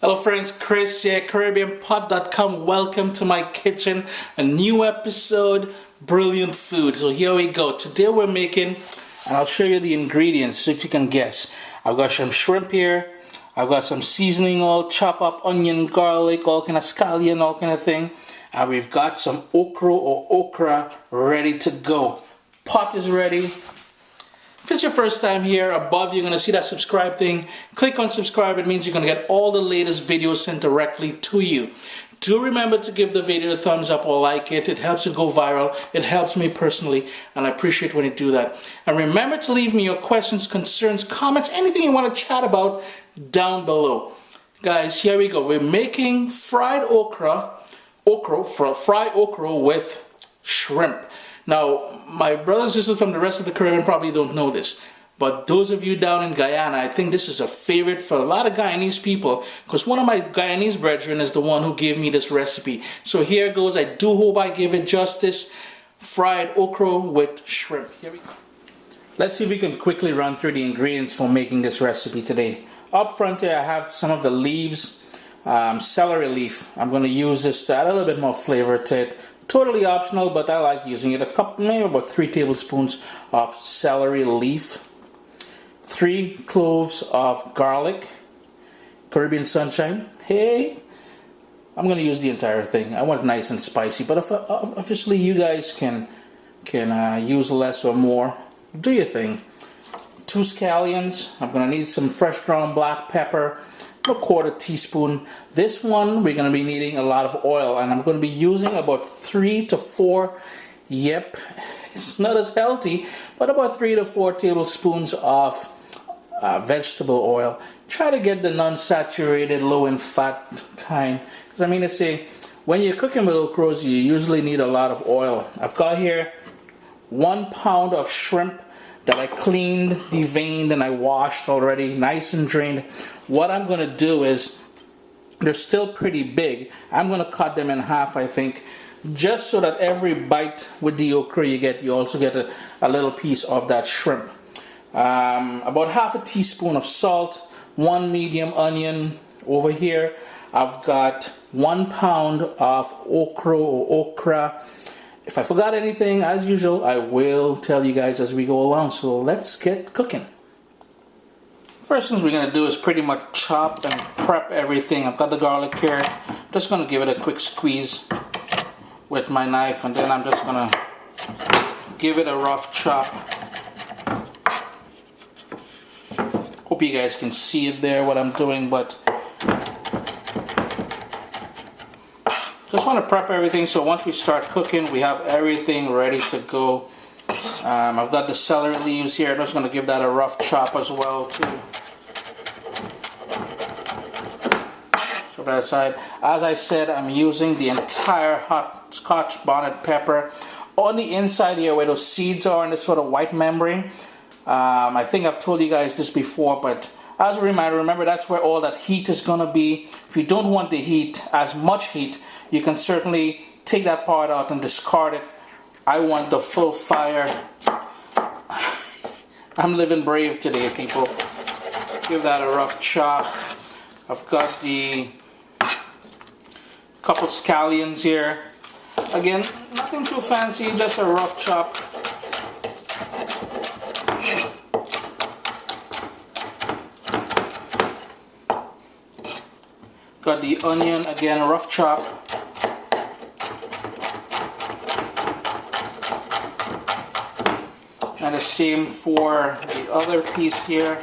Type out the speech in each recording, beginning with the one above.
Hello friends, Chris here, CaribbeanPot.com. Welcome to my kitchen, a new episode, brilliant food. So here we go. Today we're making, and I'll show you the ingredients, see if you can guess. I've got some shrimp here, I've got some seasoning oil, chop up onion, garlic, all kind of scallion, all kind of thing. And we've got some okra ready to go. Pot is ready. If it's your first time here, above you're going to see that subscribe thing. Click on subscribe. It means you're going to get all the latest videos sent directly to you. Do remember to give the video a thumbs up or like it. It helps it go viral. It helps me personally, and I appreciate when you do that. And remember to leave me your questions, concerns, comments, anything you want to chat about down below. Guys, here we go. We're making fried okra with shrimp. Now, my brothers and sisters from the rest of the Caribbean probably don't know this, but those of you down in Guyana, I think this is a favorite for a lot of Guyanese people, because one of my Guyanese brethren is the one who gave me this recipe. So here it goes. I do hope I give it justice. Fried okra with shrimp. Here we go. Let's see if we can quickly run through the ingredients for making this recipe today. Up front here, I have some of the leaves, celery leaf. I'm going to use this to add a little bit more flavor to it. Totally optional, but I like using it. A cup, maybe about 3 tablespoons of celery leaf, 3 cloves of garlic, Caribbean sunshine. Hey, I'm going to use the entire thing. I want it nice and spicy, but if, obviously you guys can use less or more. Do your thing. 2 scallions. I'm going to need some fresh ground black pepper. A 1/4 teaspoon. This one we're going to be needing a lot of oil, and I'm going to be using about 3 to 4. Yep, it's not as healthy, but about 3 to 4 tablespoons of vegetable oil. Try to get the non-saturated, low in fat kind, because I mean to say, when you're cooking with okras, you usually need a lot of oil. I've got here 1 pound of shrimp that I cleaned, deveined, and I washed already, nice and drained. What I'm going to do is, they're still pretty big. I'm going to cut them in half, I think, just so that every bite with the okra you also get a little piece of that shrimp. About 1/2 teaspoon of salt, 1 medium onion. Over here, I've got 1 pound of okra. If I forgot anything, as usual, I will tell you guys as we go along. So let's get cooking. First things we're going to do is pretty much chop and prep everything. I've got the garlic here. I'm just going to give it a quick squeeze with my knife, and then I'm just going to give it a rough chop. Hope you guys can see it there, what I'm doing, but just want to prep everything so once we start cooking, we have everything ready to go. I've got the celery leaves here. I'm just going to give that a rough chop as well too. So that aside, as I said, I'm using the entire hot Scotch bonnet pepper. On the inside here where those seeds are in this sort of white membrane, I think I've told you guys this before, but as a reminder, remember that's where all that heat is going to be. If you don't want the heat, as much heat, you can certainly take that part out and discard it. I want the full fire. I'm living brave today, people. Give that a rough chop. I've got the couple scallions here. Again, nothing too fancy, just a rough chop. Got the onion, again, a rough chop. And the same for the other piece here.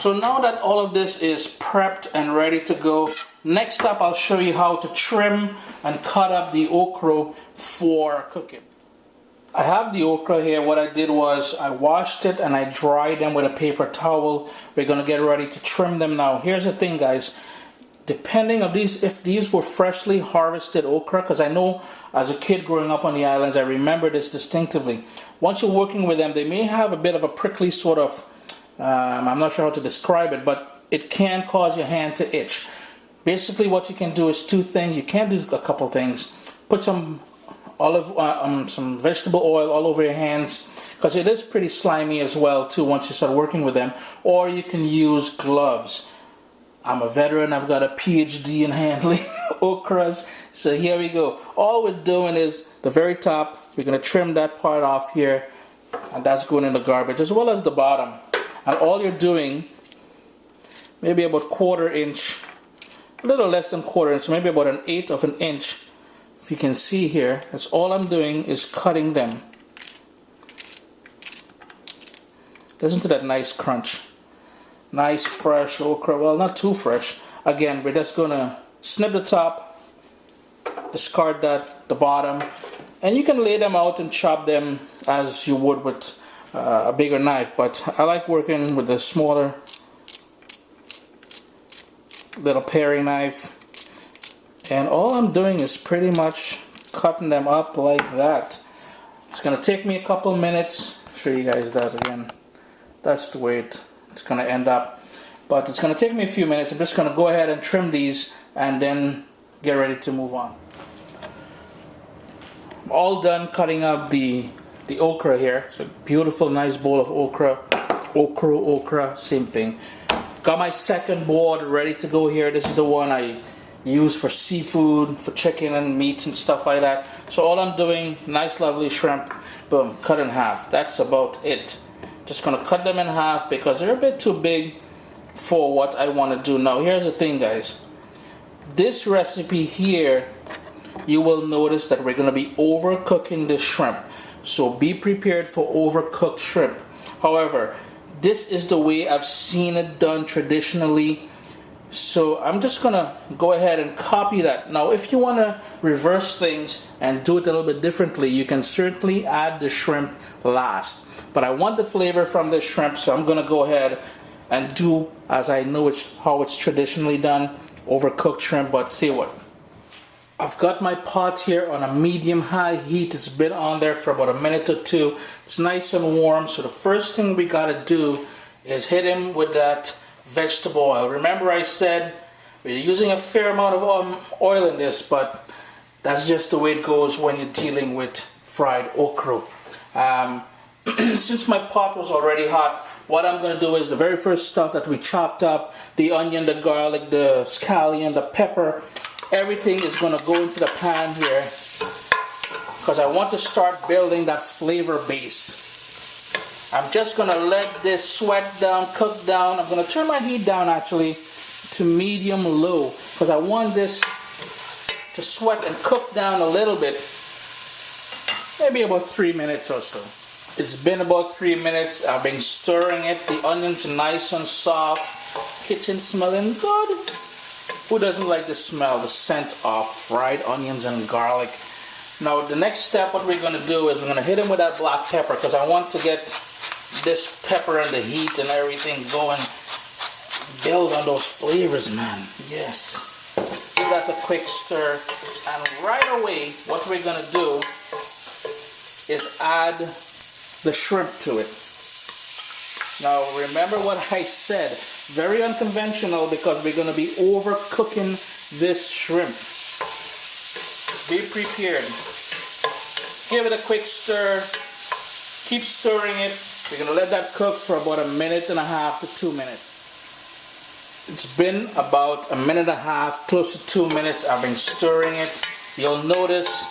So now that all of this is prepped and ready to go, next up I'll show you how to trim and cut up the okra for cooking. I have the okra here. What I did was I washed it and I dried them with a paper towel. We're going to get ready to trim them now. Here's the thing, guys. Depending on these, if these were freshly harvested okra, because I know as a kid growing up on the islands, I remember this distinctively. Once you're working with them, they may have a bit of a prickly sort of, I'm not sure how to describe it, but it can cause your hand to itch. Basically what you can do is 2 things. You can do a couple things. Put some some vegetable oil all over your hands, because it is pretty slimy as well too once you start working with them. Or you can use gloves. I'm a veteran. I've got a PhD in handling okras. So here we go. All we're doing is the very top. We're going to trim that part off here. And that's going in the garbage as well as the bottom. And all you're doing, maybe about 1/4 inch, a little less than 1/4 inch, maybe about 1/8 of an inch. If you can see here, that's all I'm doing is cutting them. Listen to that nice crunch. Nice fresh okra. Well, not too fresh. Again, we're just gonna snip the top, discard that, the bottom, and you can lay them out and chop them as you would with a bigger knife, but I like working with the smaller little paring knife. And all I'm doing is pretty much cutting them up like that. It's gonna take me a couple minutes. Show you guys that again. That's the way it's gonna end up, but it's gonna take me a few minutes. I'm just gonna go ahead and trim these and then get ready to move on. I'm all done cutting up the okra here. It's a beautiful nice bowl of okra. Okra, same thing. Got my second board ready to go here. This is the one I use for seafood, for chicken and meat and stuff like that. So all I'm doing, nice lovely shrimp, boom, cut in half. That's about it. Just gonna cut them in half because they're a bit too big for what I want to do. Now here's the thing, guys. This recipe here, you will notice that we're gonna be overcooking the shrimp. So be prepared for overcooked shrimp. However, this is the way I've seen it done traditionally. So I'm just gonna go ahead and copy that. Now if you want to reverse things and do it a little bit differently, you can certainly add the shrimp last. But I want the flavor from the shrimp, so I'm gonna go ahead and do as I know how it's traditionally done, overcooked shrimp. But see what? I've got my pot here on a medium-high heat. It's been on there for about a minute or two. It's nice and warm. So the first thing we gotta do is hit him with that vegetable oil. Remember I said we're using a fair amount of oil in this, but that's just the way it goes when you're dealing with fried okra. Since my pot was already hot, what I'm going to do is the very first stuff that we chopped up, the onion, the garlic, the scallion, the pepper, everything is going to go into the pan here because I want to start building that flavor base. I'm just going to let this sweat down, cook down. I'm going to turn my heat down actually to medium low because I want this to sweat and cook down a little bit, maybe about 3 minutes or so. It's been about 3 minutes. I've been stirring it. The onion's nice and soft. Kitchen smelling good. Who doesn't like the smell, the scent of fried onions and garlic? Now the next step, what we're going to do is we're going to hit him with that black pepper because I want to get this pepper and the heat and everything going. Build on those flavors, man. Yes. Give that a quick stir. And right away, what we're going to do is add the shrimp to it. Now remember what I said, very unconventional because we're going to be overcooking this shrimp. Be prepared. Give it a quick stir, keep stirring it. We're going to let that cook for about 1.5 minutes to 2 minutes. It's been about 1.5 minutes, close to 2 minutes. I've been stirring it. You'll notice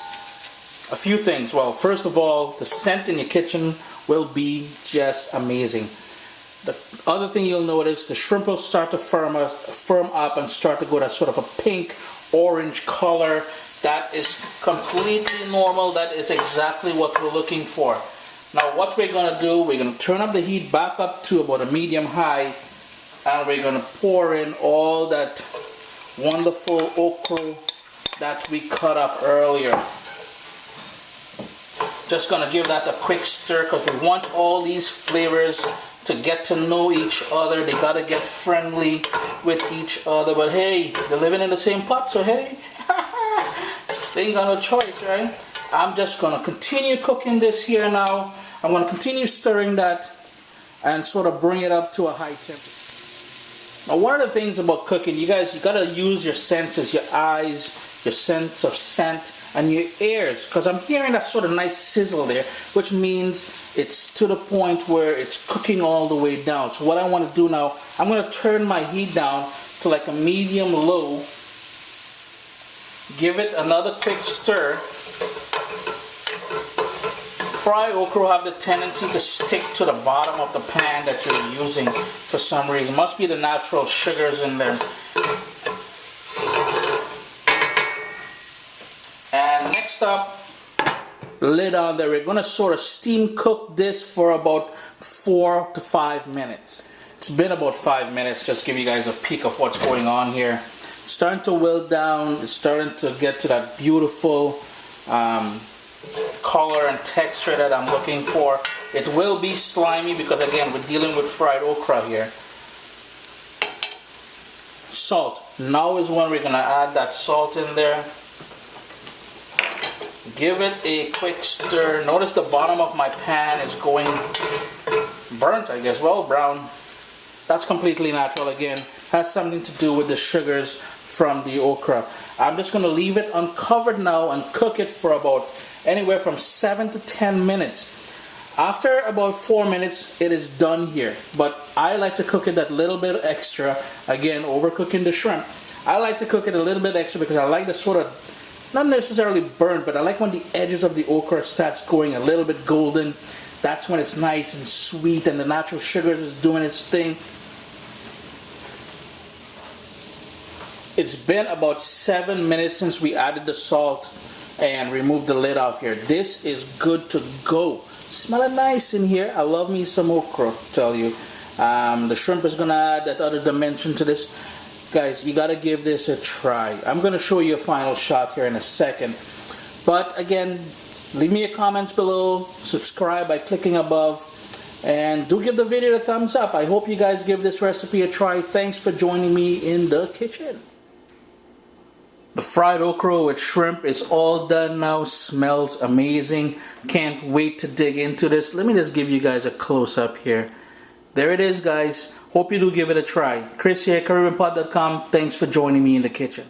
a few things. Well, first of all, the scent in your kitchen will be just amazing. The other thing you'll notice, the shrimp will start to firm up and start to go that sort of a pink orange color. That is completely normal. That is exactly what we're looking for. Now what we're going to do, we're going to turn up the heat back up to about a medium high, and we're going to pour in all that wonderful okra that we cut up earlier. Just going to give that a quick stir because we want all these flavors to get to know each other. They got to get friendly with each other. But hey, they're living in the same pot, so hey, they ain't got no choice, right? I'm just going to continue cooking this here now. I'm going to continue stirring that and sort of bring it up to a high temperature. Now one of the things about cooking, you guys, you got to use your senses, your eyes, your sense of scent, and your ears, because I'm hearing that sort of nice sizzle there, which means it's to the point where it's cooking all the way down. So what I want to do now, I'm going to turn my heat down to like a medium low. Give it another quick stir. Fried okra have the tendency to stick to the bottom of the pan that you're using for some reason. Must be the natural sugars in there. And next up, lid on there. We're going to sort of steam cook this for about 4 to 5 minutes. It's been about 5 minutes. Just give you guys a peek of what's going on here. It's starting to wilt down. It's starting to get to that beautiful color and texture that I'm looking for. It will be slimy because again we're dealing with fried okra here. Salt. Now is when we're going to add that salt in there. Give it a quick stir. Notice the bottom of my pan is going burnt, I guess. Well, brown. That's completely natural. Again, has something to do with the sugars from the okra. I'm just going to leave it uncovered now and cook it for about anywhere from 7 to 10 minutes. After about 4 minutes, it is done here. But I like to cook it that little bit extra. Again, overcooking the shrimp. I like to cook it a little bit extra because I like the sort of, not necessarily burnt, but I like when the edges of the okra starts going a little bit golden. That's when it's nice and sweet and the natural sugars is doing its thing. It's been about 7 minutes since we added the salt and removed the lid off here. This is good to go. Smelling nice in here. I love me some okra, tell you. The shrimp is going to add that other dimension to this. Guys, you got to give this a try. I'm going to show you a final shot here in a second. But again, leave me your comments below. Subscribe by clicking above. And do give the video a thumbs up. I hope you guys give this recipe a try. Thanks for joining me in the kitchen. The fried okra with shrimp is all done now. Smells amazing. Can't wait to dig into this. Let me just give you guys a close-up here. There it is, guys. Hope you do give it a try. Chris here, CaribbeanPot.com. Thanks for joining me in the kitchen.